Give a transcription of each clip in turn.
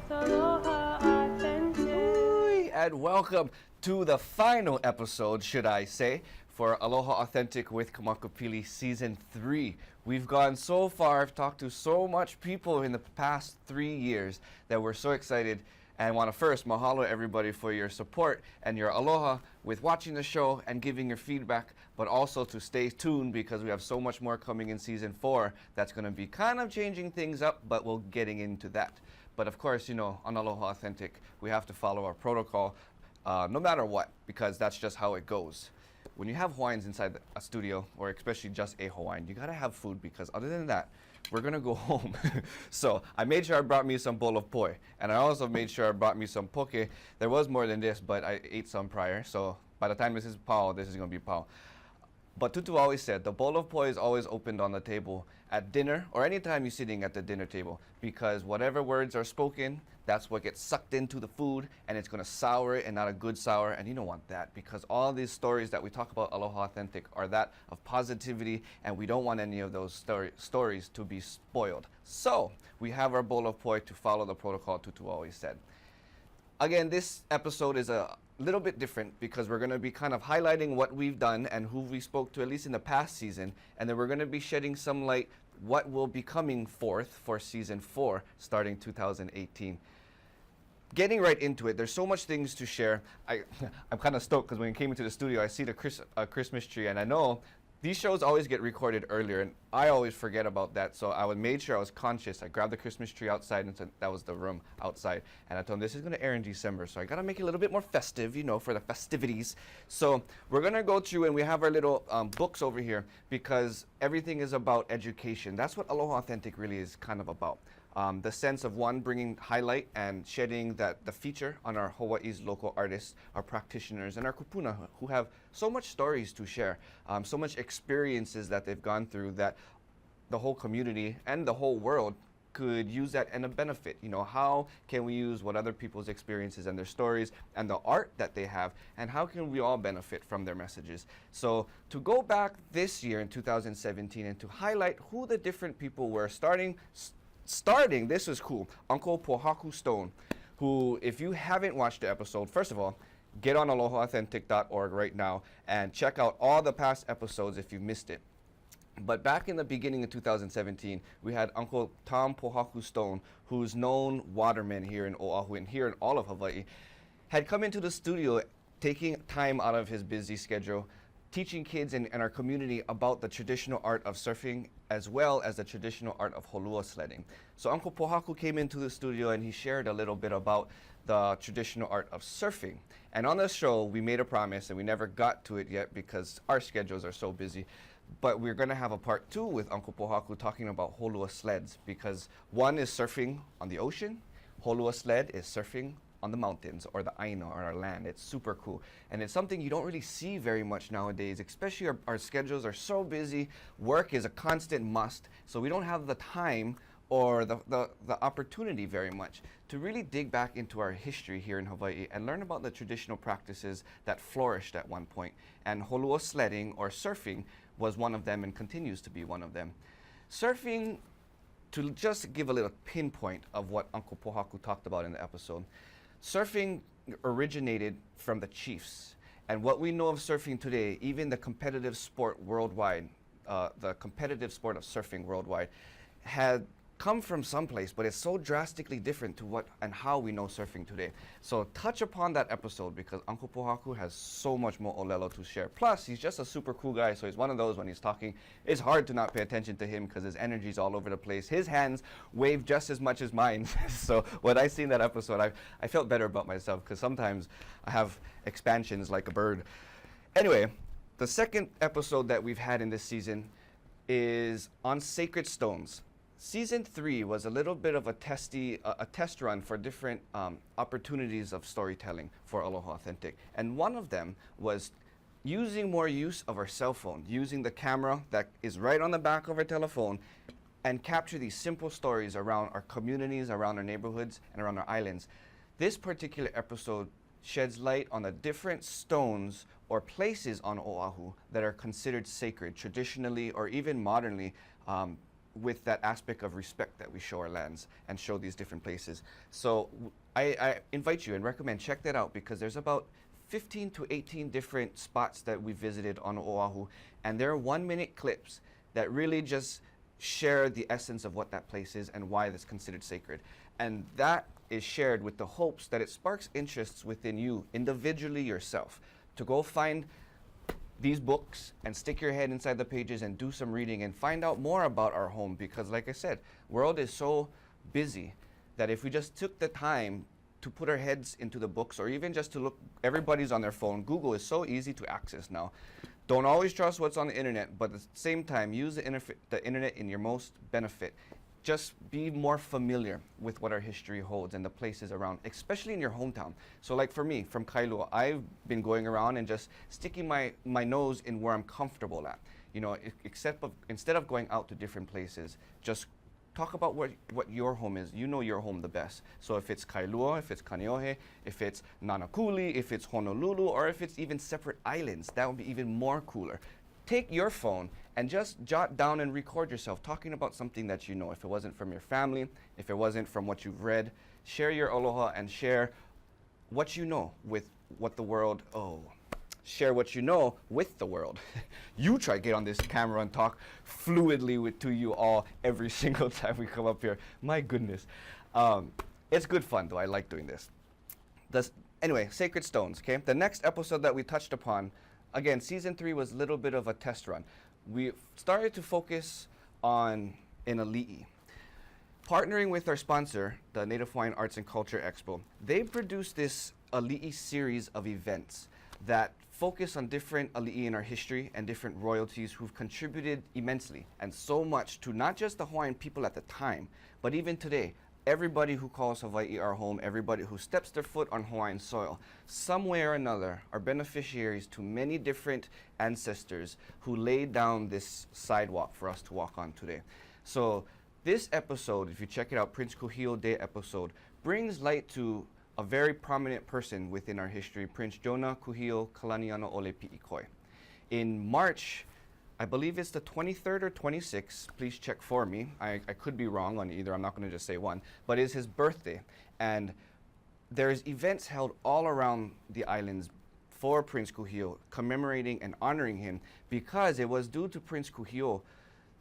Aloha Authentic. And welcome to the final episode, should I say, for Aloha Authentic with Kamakapili Season 3. We've gone so far, I've talked to so much people in the past 3 years that we're so excited and want to first mahalo everybody for your support and your aloha with watching the show and giving your feedback, but also to stay tuned because we have so much more coming in Season 4 that's going to be kind of changing things up, but we'll getting into that. But of course, you know, on Aloha Authentic, we have to follow our protocol no matter what, because that's just how it goes. When you have Hawaiians inside a studio, or especially just a Hawaiian, you gotta have food, because other than that, we're gonna go home. So I made sure I brought me some bowl of poi, and I also made sure I brought me some poke. There was more than this, but I ate some prior, so by the time this is pao, this is gonna be pao. But Tutu always said the bowl of poi is always opened on the table at dinner or anytime you're sitting at the dinner table, because whatever words are spoken, that's what gets sucked into the food, and it's going to sour it, and not a good sour, and you don't want that, because all these stories that we talk about Aloha Authentic are that of positivity, and we don't want any of those stories to be spoiled. So we have our bowl of poi to follow the protocol Tutu always said. Again, this episode is a little bit different because we're going to be kind of highlighting what we've done and who we spoke to, at least in the past season, and then we're going to be shedding some light what will be coming forth for Season 4 starting 2018. Getting right into it, there's so much things to share. I'm kind of stoked because when I came into the studio, I see the Christmas tree, and I know these shows always get recorded earlier, and I always forget about that, so I made sure I was conscious. I grabbed the Christmas tree outside, and that was the room outside, and I told them this is going to air in December, so I got to make it a little bit more festive, you know, for the festivities. So we're going to go through, and we have our little books over here, because everything is about education. That's what Aloha Authentic really is kind of about. The sense of, one, bringing highlight and shedding the feature on our Hawaii's local artists, our practitioners, and our kupuna, who have so much stories to share, so much experiences that they've gone through that the whole community and the whole world could use that and a benefit. You know, how can we use what other people's experiences and their stories and the art that they have, and how can we all benefit from their messages? So to go back this year in 2017 and to highlight who the different people were, starting, this was cool, Uncle Pohaku Stone, who, if you haven't watched the episode, first of all, get on alohaAuthentic.org right now and check out all the past episodes if you missed it. But back in the beginning of 2017, we had Uncle Tom Pohaku Stone, who's known waterman here in Oahu and here in all of Hawaii, had come into the studio taking time out of his busy schedule, teaching kids in our community about the traditional art of surfing as well as the traditional art of holua sledding. So Uncle Pohaku came into the studio and he shared a little bit about the traditional art of surfing. And on the show, we made a promise, and we never got to it yet because our schedules are so busy, but we're going to have a part 2 with Uncle Pohaku talking about holua sleds, because one is surfing on the ocean, holua sled is surfing on the mountains or the aina or our land. It's super cool, and it's something you don't really see very much nowadays, especially our schedules are so busy. Work is a constant must, so we don't have the time or the opportunity very much to really dig back into our history here in Hawaii and learn about the traditional practices that flourished at one point. And holua sledding or surfing was one of them and continues to be one of them. Surfing, to just give a little pinpoint of what Uncle Pohaku talked about in the episode, surfing originated from the chiefs. And what we know of surfing today, even the competitive sport worldwide, the competitive sport of surfing worldwide, had come from someplace, but it's so drastically different to what and how we know surfing today. So touch upon that episode, because Uncle Pohaku has so much more ʻŌlelo to share. Plus, he's just a super cool guy, so he's one of those when he's talking, it's hard to not pay attention to him because his energy's all over the place. His hands wave just as much as mine. So when I seen that episode, I felt better about myself, because sometimes I have expansions like a bird. Anyway, the second episode that we've had in this season is on sacred stones. Season 3 was a little bit of a test run for different opportunities of storytelling for Aloha Authentic. And one of them was using more use of our cell phone, using the camera that is right on the back of our telephone, and capture these simple stories around our communities, around our neighborhoods, and around our islands. This particular episode sheds light on the different stones or places on Oahu that are considered sacred traditionally or even modernly, with that aspect of respect that we show our lands and show these different places. So I invite you and recommend check that out, because there's about 15 to 18 different spots that we visited on Oahu, and they're 1-minute clips that really just share the essence of what that place is and why it's considered sacred. And that is shared with the hopes that it sparks interests within you individually yourself to go find these books and stick your head inside the pages and do some reading and find out more about our home, because like I said, world is so busy that if we just took the time to put our heads into the books, or even just to look, everybody's on their phone. Google is so easy to access now. Don't always trust what's on the internet, but at the same time, use the internet in your most benefit. Just be more familiar with what our history holds and the places around, especially in your hometown. So like for me, from Kailua, I've been going around and just sticking my nose in where I'm comfortable at. You know, instead of going out to different places, just talk about what your home is. You know your home the best. So if it's Kailua, if it's Kaneohe, if it's Nanakuli, if it's Honolulu, or if it's even separate islands, that would be even more cooler. Take your phone and just jot down and record yourself talking about something that you know. If it wasn't from your family, if it wasn't from what you've read, share your aloha and share what you know with what the world, share what you know with the world. You try to get on this camera and talk fluidly to you all every single time we come up here. My goodness. It's good fun though, I like doing this. Anyway, sacred stones, okay? The next episode that we touched upon, again, season 3 was a little bit of a test run. We started to focus on an ʻaliʻi. Partnering with our sponsor, the Native Hawaiian Arts and Culture Expo, they produced this ʻaliʻi series of events that focus on different ʻaliʻi in our history and different royalties who've contributed immensely and so much to not just the Hawaiian people at the time, but even today. Everybody who calls Hawaii our home, everybody who steps their foot on Hawaiian soil, some way or another are beneficiaries to many different ancestors who laid down this sidewalk for us to walk on today. So this episode, if you check it out, Prince Kuhio Day episode, brings light to a very prominent person within our history, Prince Jonah Kuhio Kalaniano Ole Pi'ikoi. In March, I believe it's the 23rd or 26th, please check for me. I could be wrong on either, I'm not gonna just say one, but it's his birthday. And there's events held all around the islands for Prince Kuhio, commemorating and honoring him, because it was due to Prince Kuhio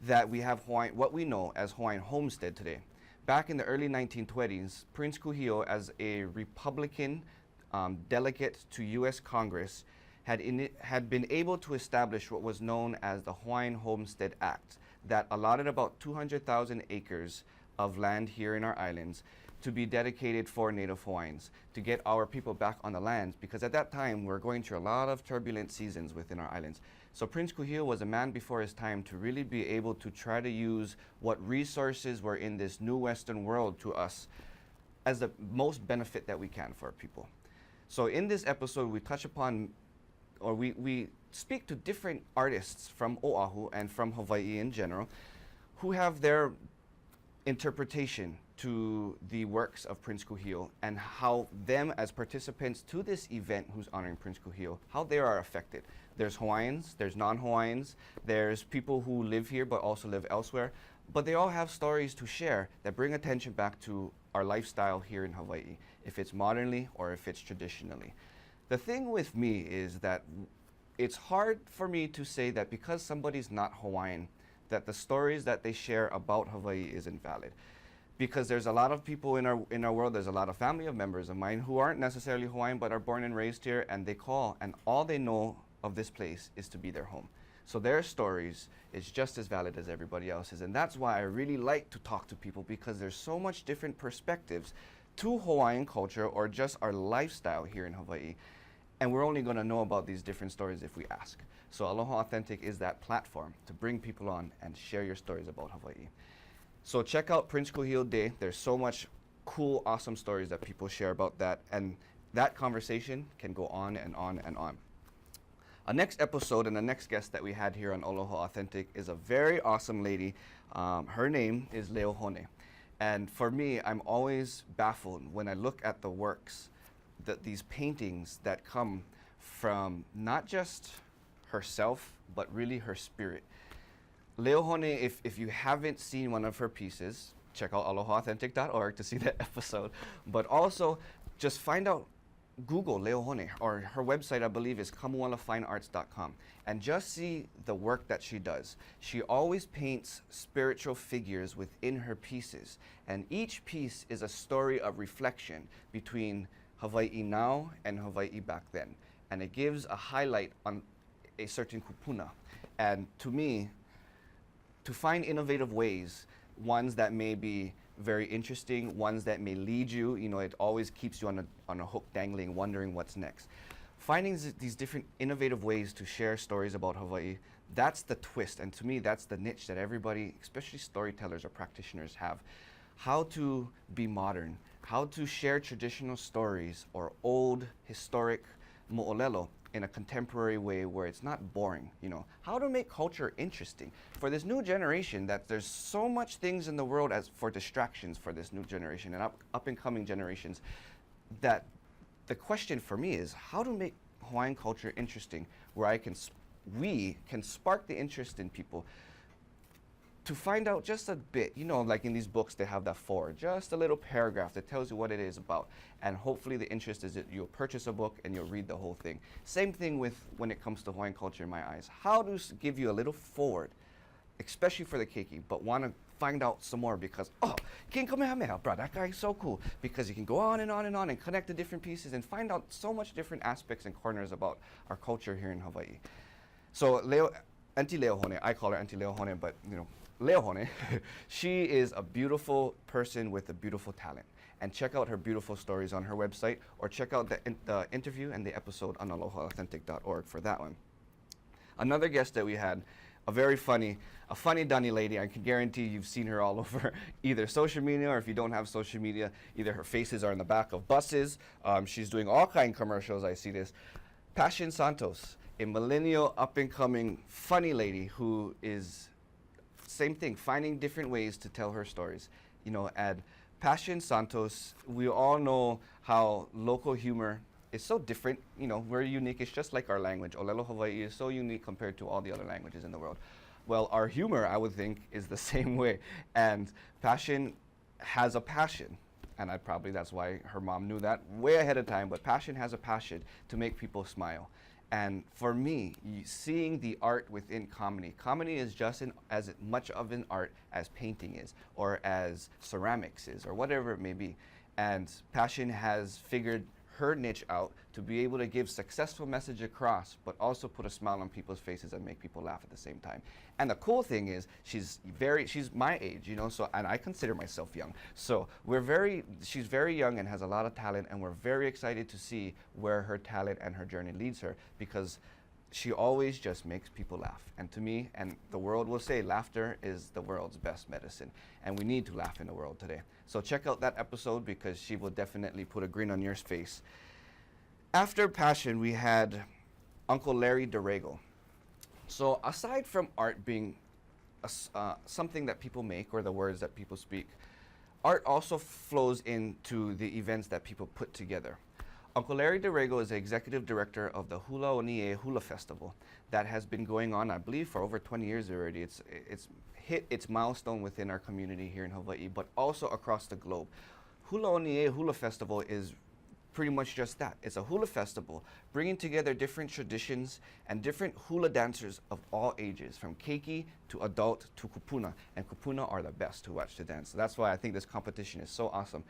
that we have what we know as Hawaiian homestead today. Back in the early 1920s, Prince Kuhio, as a Republican delegate to US Congress, had been able to establish what was known as the Hawaiian Homestead Act, that allotted about 200,000 acres of land here in our islands to be dedicated for Native Hawaiians, to get our people back on the lands, because at that time we were going through a lot of turbulent seasons within our islands. So Prince Kuhio was a man before his time to really be able to try to use what resources were in this new Western world to us as the most benefit that we can for our people. So in this episode, we touch upon, or we speak to different artists from Oahu and from Hawaii in general, who have their interpretation to the works of Prince Kuhio, and how them as participants to this event who's honoring Prince Kuhio, how they are affected. There's Hawaiians, there's non-Hawaiians, there's people who live here but also live elsewhere, but they all have stories to share that bring attention back to our lifestyle here in Hawaii, if it's modernly or if it's traditionally. The thing with me is that it's hard for me to say that because somebody's not Hawaiian, that the stories that they share about Hawaii isn't valid. Because there's a lot of people in our world, there's a lot of family members of mine who aren't necessarily Hawaiian but are born and raised here, and they call, and all they know of this place is to be their home. So their stories is just as valid as everybody else's, and that's why I really like to talk to people, because there's so much different perspectives to Hawaiian culture or just our lifestyle here in Hawaii. And we're only going to know about these different stories if we ask. So Aloha Authentic is that platform to bring people on and share your stories about Hawaii. So check out Prince Kuhio Day. There's so much cool, awesome stories that people share about that, and that conversation can go on and on and on. Our next episode and the next guest that we had here on Aloha Authentic is a very awesome lady. Her name is Leo Hone. And for me, I'm always baffled when I look at the works, these paintings that come from not just herself, but really her spirit. Leohone, if you haven't seen one of her pieces, check out alohaAuthentic.org to see that episode. But also, just find out, Google Leohone, or her website, I believe, is kamualafinearts.com, and just see the work that she does. She always paints spiritual figures within her pieces, and each piece is a story of reflection between Hawaii now and Hawaii back then. And it gives a highlight on a certain kupuna. And to me, to find innovative ways, ones that may be very interesting, ones that may lead you, it always keeps you on a hook dangling, wondering what's next. Finding these different innovative ways to share stories about Hawaii, that's the twist. And to me, that's the niche that everybody, especially storytellers or practitioners, have. How to be modern, how to share traditional stories or old historic ʻŌlelo in a contemporary way where it's not boring, how to make culture interesting for this new generation, that there's so much things in the world as for distractions for this new generation and up and coming generations, that the question for me is how to make Hawaiian culture interesting where we can spark the interest in people to find out just a bit, like in these books, they have that foreword, just a little paragraph that tells you what it is about. And hopefully the interest is that you'll purchase a book and you'll read the whole thing. Same thing with when it comes to Hawaiian culture in my eyes. How to give you a little foreword, especially for the keiki, but want to find out some more because, King Kamehameha, bro, that guy's so cool. Because you can go on and on and on and connect the different pieces and find out so much different aspects and corners about our culture here in Hawaii. So Auntie Leohone, I call her Auntie Leohone, but Leohone, she is a beautiful person with a beautiful talent. And check out her beautiful stories on her website, or check out the interview and the episode on alohaAuthentic.org for that one. Another guest that we had, a funny dunny lady. I can guarantee you've seen her all over either social media, or if you don't have social media, either her faces are in the back of buses. She's doing all kind of commercials, I see this. Passion Santos, a millennial up-and-coming funny lady who is same thing, finding different ways to tell her stories. And Passion Santos, we all know how local humor is so different. We're unique. It's just like our language. ʻŌlelo Hawaii is so unique compared to all the other languages in the world. Well, our humor, I would think, is the same way. And Passion has a passion. And that's why her mom knew that way ahead of time. But Passion has a passion to make people smile. And for me, seeing the art within comedy is just as much of an art as painting is, or as ceramics is, or whatever it may be. And Passion has figured her niche out to be able to give successful message across, but also put a smile on people's faces and make people laugh at the same time. And the cool thing is, she's my age, so, and I consider myself young. So she's very young and has a lot of talent, and we're very excited to see where her talent and her journey leads her, because she always just makes people laugh. And to me, and the world will say, laughter is the world's best medicine. And we need to laugh in the world today. So check out that episode, because she will definitely put a grin on your face. After Passion, we had Uncle Larry Dorego. So aside from art being something that people make, or the words that people speak, art also flows into the events that people put together. Uncle Larry Dorego is the executive director of the Hula Oni'e Hula Festival that has been going on, I believe, for over 20 years already. It's hit its milestone within our community here in Hawaii, but also across the globe. Hula Oni'e Hula Festival is pretty much just that. It's a hula festival, bringing together different traditions and different hula dancers of all ages, from keiki to adult to kupuna. And kupuna are the best to watch to dance. So that's why I think this competition is so awesome.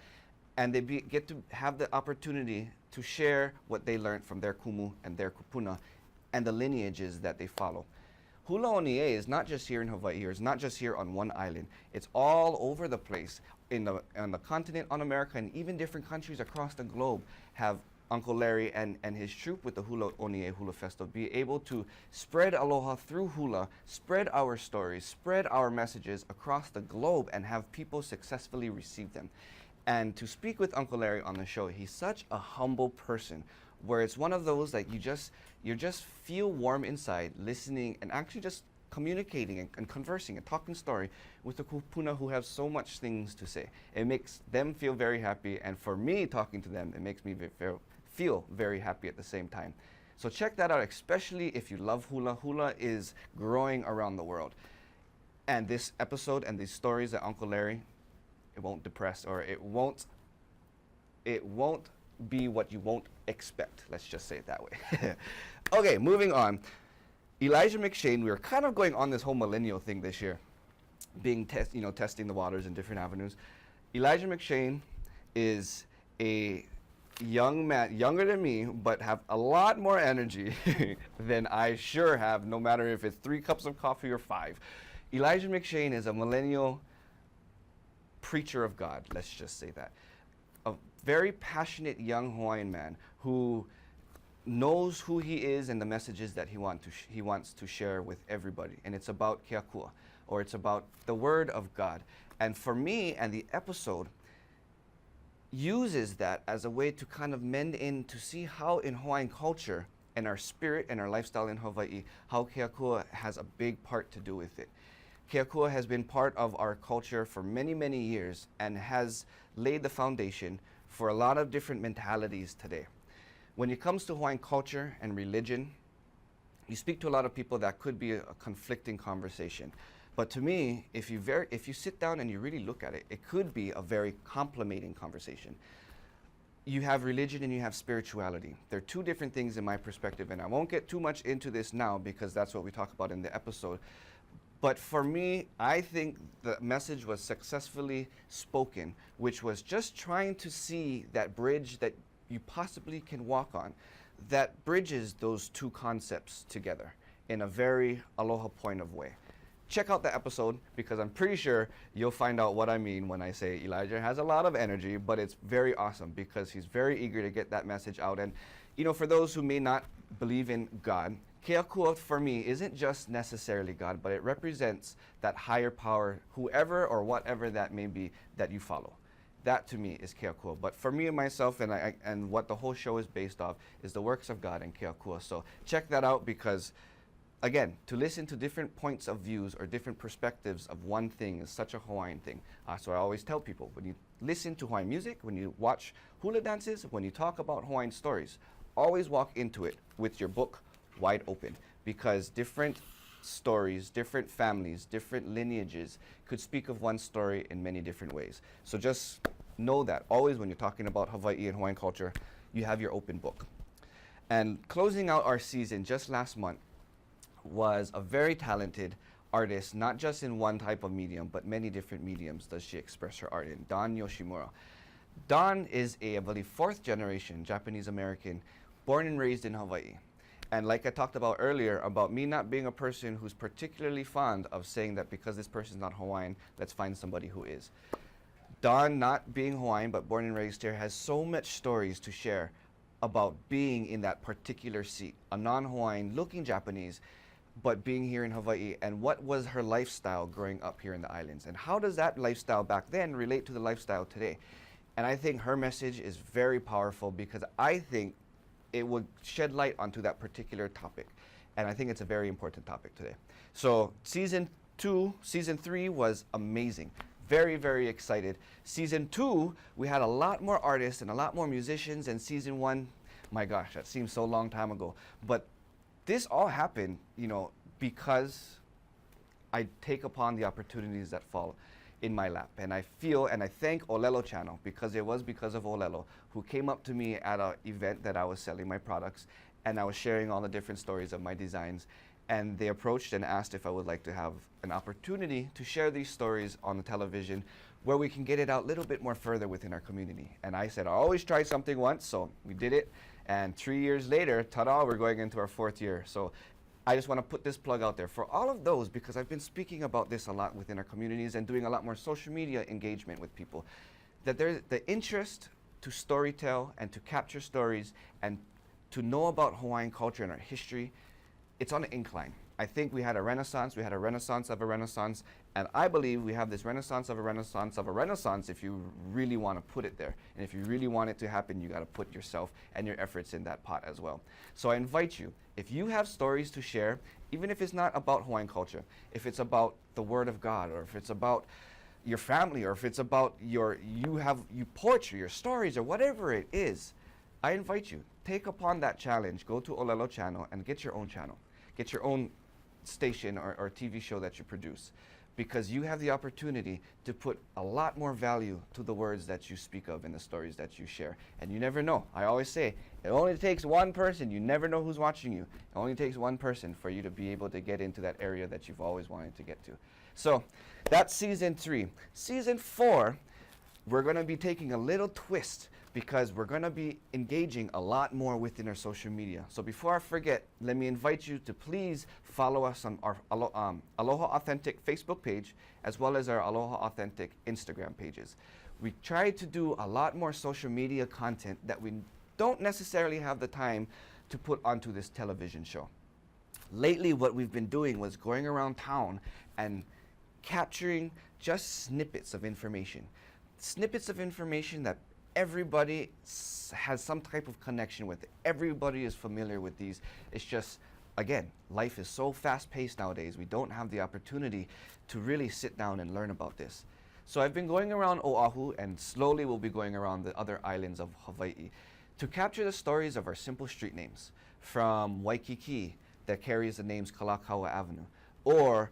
And they get to have the opportunity to share what they learned from their kumu and their kupuna and the lineages that they follow. Hula Oni'e is not just here in Hawaii, or it's not just here on one island. It's all over the place on the continent, on America, and even different countries across the globe have Uncle Larry and his troupe with the Hula Oni'e Hula Festival be able to spread aloha through hula, spread our stories, spread our messages across the globe, and have people successfully receive them. And to speak with Uncle Larry on the show, he's such a humble person, where it's one of those that you just feel warm inside, listening and actually just communicating and conversing and talking story with the kupuna who have so much things to say. It makes them feel very happy, and for me talking to them, it makes me feel very happy at the same time. So check that out, especially if you love hula. Hula is growing around the world. And this episode and these stories that Uncle Larry, it won't depress, or it won't be what you won't expect. Let's just say it that way. Okay, moving on. Elijah McShane, we were kind of going on this whole millennial thing this year, being testing the waters in different avenues. Elijah McShane is a young man, younger than me, but have a lot more energy than I sure have, no matter if it's 3 cups of coffee or 5. Elijah McShane is a millennial preacher of God, let's just say that. A very passionate young Hawaiian man who knows who he is and the messages that he wants to share with everybody. And it's about keakua, or it's about the Word of God. And for me, and the episode uses that as a way to kind of mend in to see how in Hawaiian culture and our spirit and our lifestyle in Hawaii, how keakua has a big part to do with it. Keakua has been part of our culture for many, many years and has laid the foundation for a lot of different mentalities today. When it comes to Hawaiian culture and religion, you speak to a lot of people that could be a conflicting conversation. But to me, if you sit down and you really look at it, it could be a very complementing conversation. You have religion and you have spirituality. They're 2 different things in my perspective, and I won't get too much into this now because that's what we talk about in the episode. But for me, I think the message was successfully spoken, which was just trying to see that bridge that you possibly can walk on that bridges those 2 concepts together in a very aloha point of way. Check out the episode because I'm pretty sure you'll find out what I mean when I say Elijah has a lot of energy, but it's very awesome because he's very eager to get that message out. And for those who may not believe in God, keakua for me isn't just necessarily God, but it represents that higher power, whoever or whatever that may be that you follow. That to me is keakua. But for me and myself, and what the whole show is based off, is the works of God and keakua. So check that out because, again, to listen to different points of views or different perspectives of one thing is such a Hawaiian thing. So I always tell people, when you listen to Hawaiian music, when you watch hula dances, when you talk about Hawaiian stories, always walk into it with your book wide open, because different stories, different families, different lineages could speak of one story in many different ways. So just know that always when you're talking about Hawaii and Hawaiian culture, you have your open book. And closing out our season just last month was a very talented artist, not just in one type of medium, but many different mediums does she express her art in, Dawn Yoshimura. Dawn is I believe, 4th generation Japanese American, born and raised in Hawaii. And like I talked about earlier, about me not being a person who's particularly fond of saying that because this person's not Hawaiian, let's find somebody who is. Dawn, not being Hawaiian, but born and raised here, has so much stories to share about being in that particular seat, a non-Hawaiian looking Japanese, but being here in Hawaii, and what was her lifestyle growing up here in the islands, and how does that lifestyle back then relate to the lifestyle today? And I think her message is very powerful because I think it would shed light onto that particular topic. And I think it's a very important topic today. So season 3 was amazing. Very, very excited. Season 2, we had a lot more artists and a lot more musicians, and season 1, my gosh, that seems so long time ago. But this all happened, because I take upon the opportunities that fall in my lap. And I feel, and I thank ʻŌlelo channel, because it was because of ʻŌlelo who came up to me at an event that I was selling my products, and I was sharing all the different stories of my designs. And they approached and asked if I would like to have an opportunity to share these stories on the television where we can get it out a little bit more further within our community. And I said, I always try something once, so we did it. And 3 years later, ta-da, we're going into our 4th year. So I just want to put this plug out there for all of those, because I've been speaking about this a lot within our communities and doing a lot more social media engagement with people, that there's the interest to storytell and to capture stories and to know about Hawaiian culture and our history. It's on an incline. I think we had a renaissance of a renaissance, and I believe we have this renaissance of a renaissance if you really want to put it there. And if you really want it to happen, you got to put yourself and your efforts in that pot as well. So I invite you, if you have stories to share, even if it's not about Hawaiian culture, if it's about the Word of God, or if it's about your family, or if it's about your poetry, your stories, or whatever it is, I invite you, take upon that challenge, go to ʻŌlelo channel and get your own channel. Get your own station or TV show that you produce. because you have the opportunity to put a lot more value to the words that you speak of and the stories that you share. And you never know. I always say, it only takes one person. You never know who's watching you. It only takes one person for you to be able to get into that area that you've always wanted to get to. So that's season 3. Season 4, we're going to be taking a little twist because we're going to be engaging a lot more within our social media. So before I forget, let me invite you to please follow us on our Aloha Authentic Facebook page, as well as our Aloha Authentic Instagram pages. We try to do a lot more social media content that we don't necessarily have the time to put onto this television show. Lately, what we've been doing was going around town and capturing just snippets of information. Snippets of information that everybody has some type of connection with. Everybody is familiar with these. It's just, again, life is so fast-paced nowadays. We don't have the opportunity to really sit down and learn about this. So I've been going around Oahu, and slowly we'll be going around the other islands of Hawaii to capture the stories of our simple street names, from Waikiki, that carries the names Kalakaua Avenue, or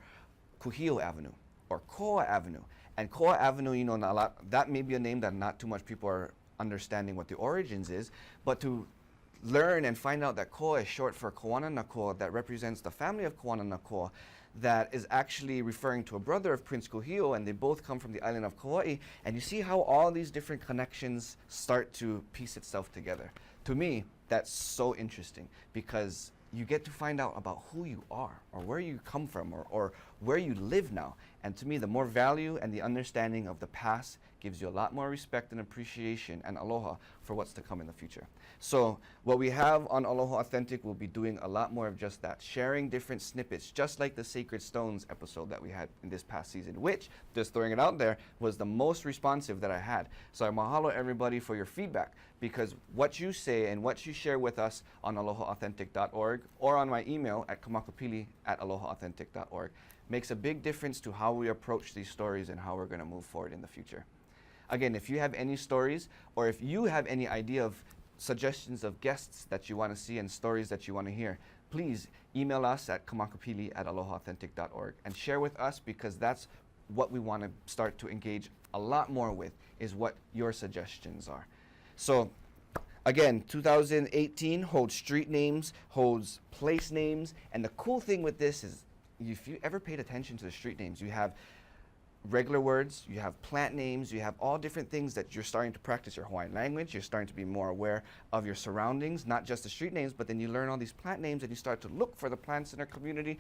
Kuhio Avenue, or Koa Avenue. And Koa Avenue, you know, that may be a name that not too much people are understanding what the origins is, but to learn and find out that Koa is short for Koana Nakoa, that represents the family of Koana Nakoa, that is actually referring to a brother of Prince Kuhio, and they both come from the island of Kauai. And you see how all these different connections start to piece itself together. To me, that's so interesting, because you get to find out about who you are, or where you come from, or where you live now. And to me, the more value and the understanding of the past gives you a lot more respect and appreciation and aloha for what's to come in the future. So what we have on Aloha Authentic, will be doing a lot more of just that, sharing different snippets, just like the Sacred Stones episode that we had in this past season, which, just throwing it out there, was the most responsive that I had. So I mahalo everybody for your feedback, because what you say and what you share with us on aloha-authentic.org or on my email at kamakapili@aloha-authentic.org makes a big difference to how we approach these stories and how we're going to move forward in the future. Again, if you have any stories, or if you have any idea of suggestions of guests that you want to see and stories that you want to hear, please email us at kamakapili@aloha-authentic.org and share with us, because that's what we want to start to engage a lot more with, is what your suggestions are. So again, 2018 holds street names, holds place names, and the cool thing with this is, if you ever paid attention to the street names, you have regular words, you have plant names, you have all different things that you're starting to practice your Hawaiian language. You're starting to be more aware of your surroundings, not just the street names, but then you learn all these plant names and you start to look for the plants in our community.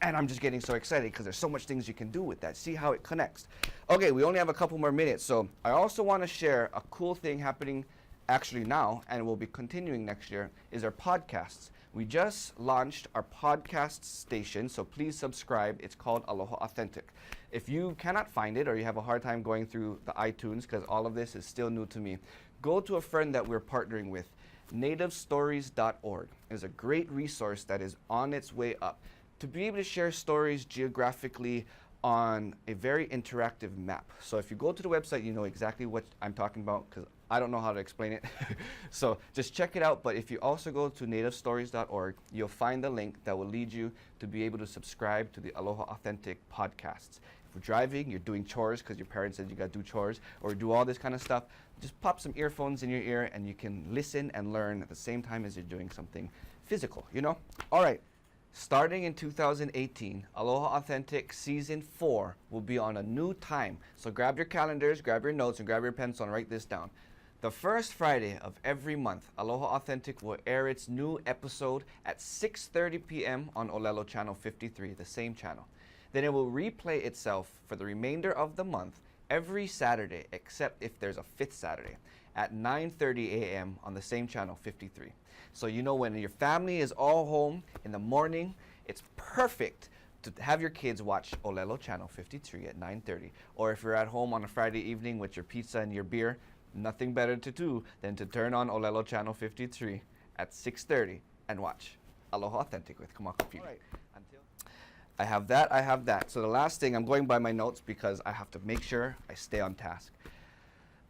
And I'm just getting so excited because there's so much things you can do with that. See how it connects. Okay, we only have a couple more minutes, so I also want to share a cool thing happening actually now, and will be continuing next year, is our podcasts. We just launched our podcast station, so please subscribe. It's called Aloha Authentic. If you cannot find it, or you have a hard time going through the iTunes, because all of this is still new to me, go to a friend that we're partnering with. nativestories.org is a great resource that is on its way up to be able to share stories geographically on a very interactive map. So if you go to the website, you know exactly what I'm talking about, because I don't know how to explain it. So just check it out. But if you also go to nativestories.org, you'll find the link that will lead you to be able to subscribe to the Aloha Authentic podcasts. If you're driving, you're doing chores because your parents said you got to do chores, or do all this kind of stuff, just pop some earphones in your ear and you can listen and learn at the same time as you're doing something physical, you know? All right. Starting in 2018, Aloha Authentic Season 4 will be on a new time. So grab your calendars, grab your notes, and grab your pencil and write this down. The first Friday of every month, Aloha Authentic will air its new episode at 6:30 p.m. on ʻŌlelo Channel 53, the same channel. Then it will replay itself for the remainder of the month every Saturday, except if there's a fifth Saturday, at 9:30 a.m. on the same channel 53. So you know, when your family is all home in the morning, it's perfect to have your kids watch ʻŌlelo Channel 53 at 9:30. Or if you're at home on a Friday evening with your pizza and your beer, nothing better to do than to turn on ʻŌlelo Channel 53 at 6:30 and watch Aloha Authentic with Kamakapili. All right. I have that. So the last thing, I'm going by my notes because I have to make sure I stay on task.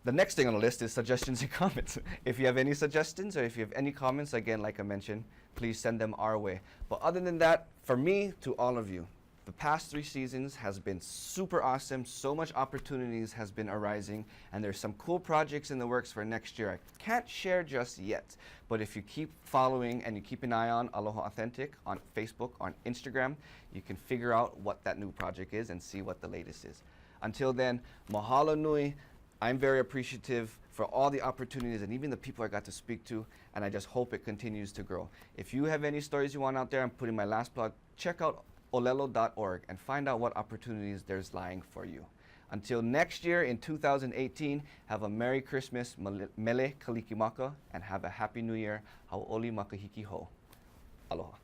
The next thing on the list is suggestions and comments. If you have any suggestions or if you have any comments, again, like I mentioned, please send them our way. But other than that, for me to all of you, The past 3 seasons has been super awesome. So much opportunities has been arising, and there's some cool projects in the works for next year. I can't share just yet, but if you keep following and you keep an eye on Aloha Authentic on Facebook, on Instagram, you can figure out what that new project is and see what the latest is. Until then, mahalo nui. I'm very appreciative for all the opportunities and even the people I got to speak to, and I just hope it continues to grow. If you have any stories you want out there, I'm putting my last plug. Check out ʻŌlelo.org and find out what opportunities there's lying for you. Until next year in 2018, have a Merry Christmas, mele kalikimaka, and have a Happy New Year. Hauʻoli makahiki ho. Aloha.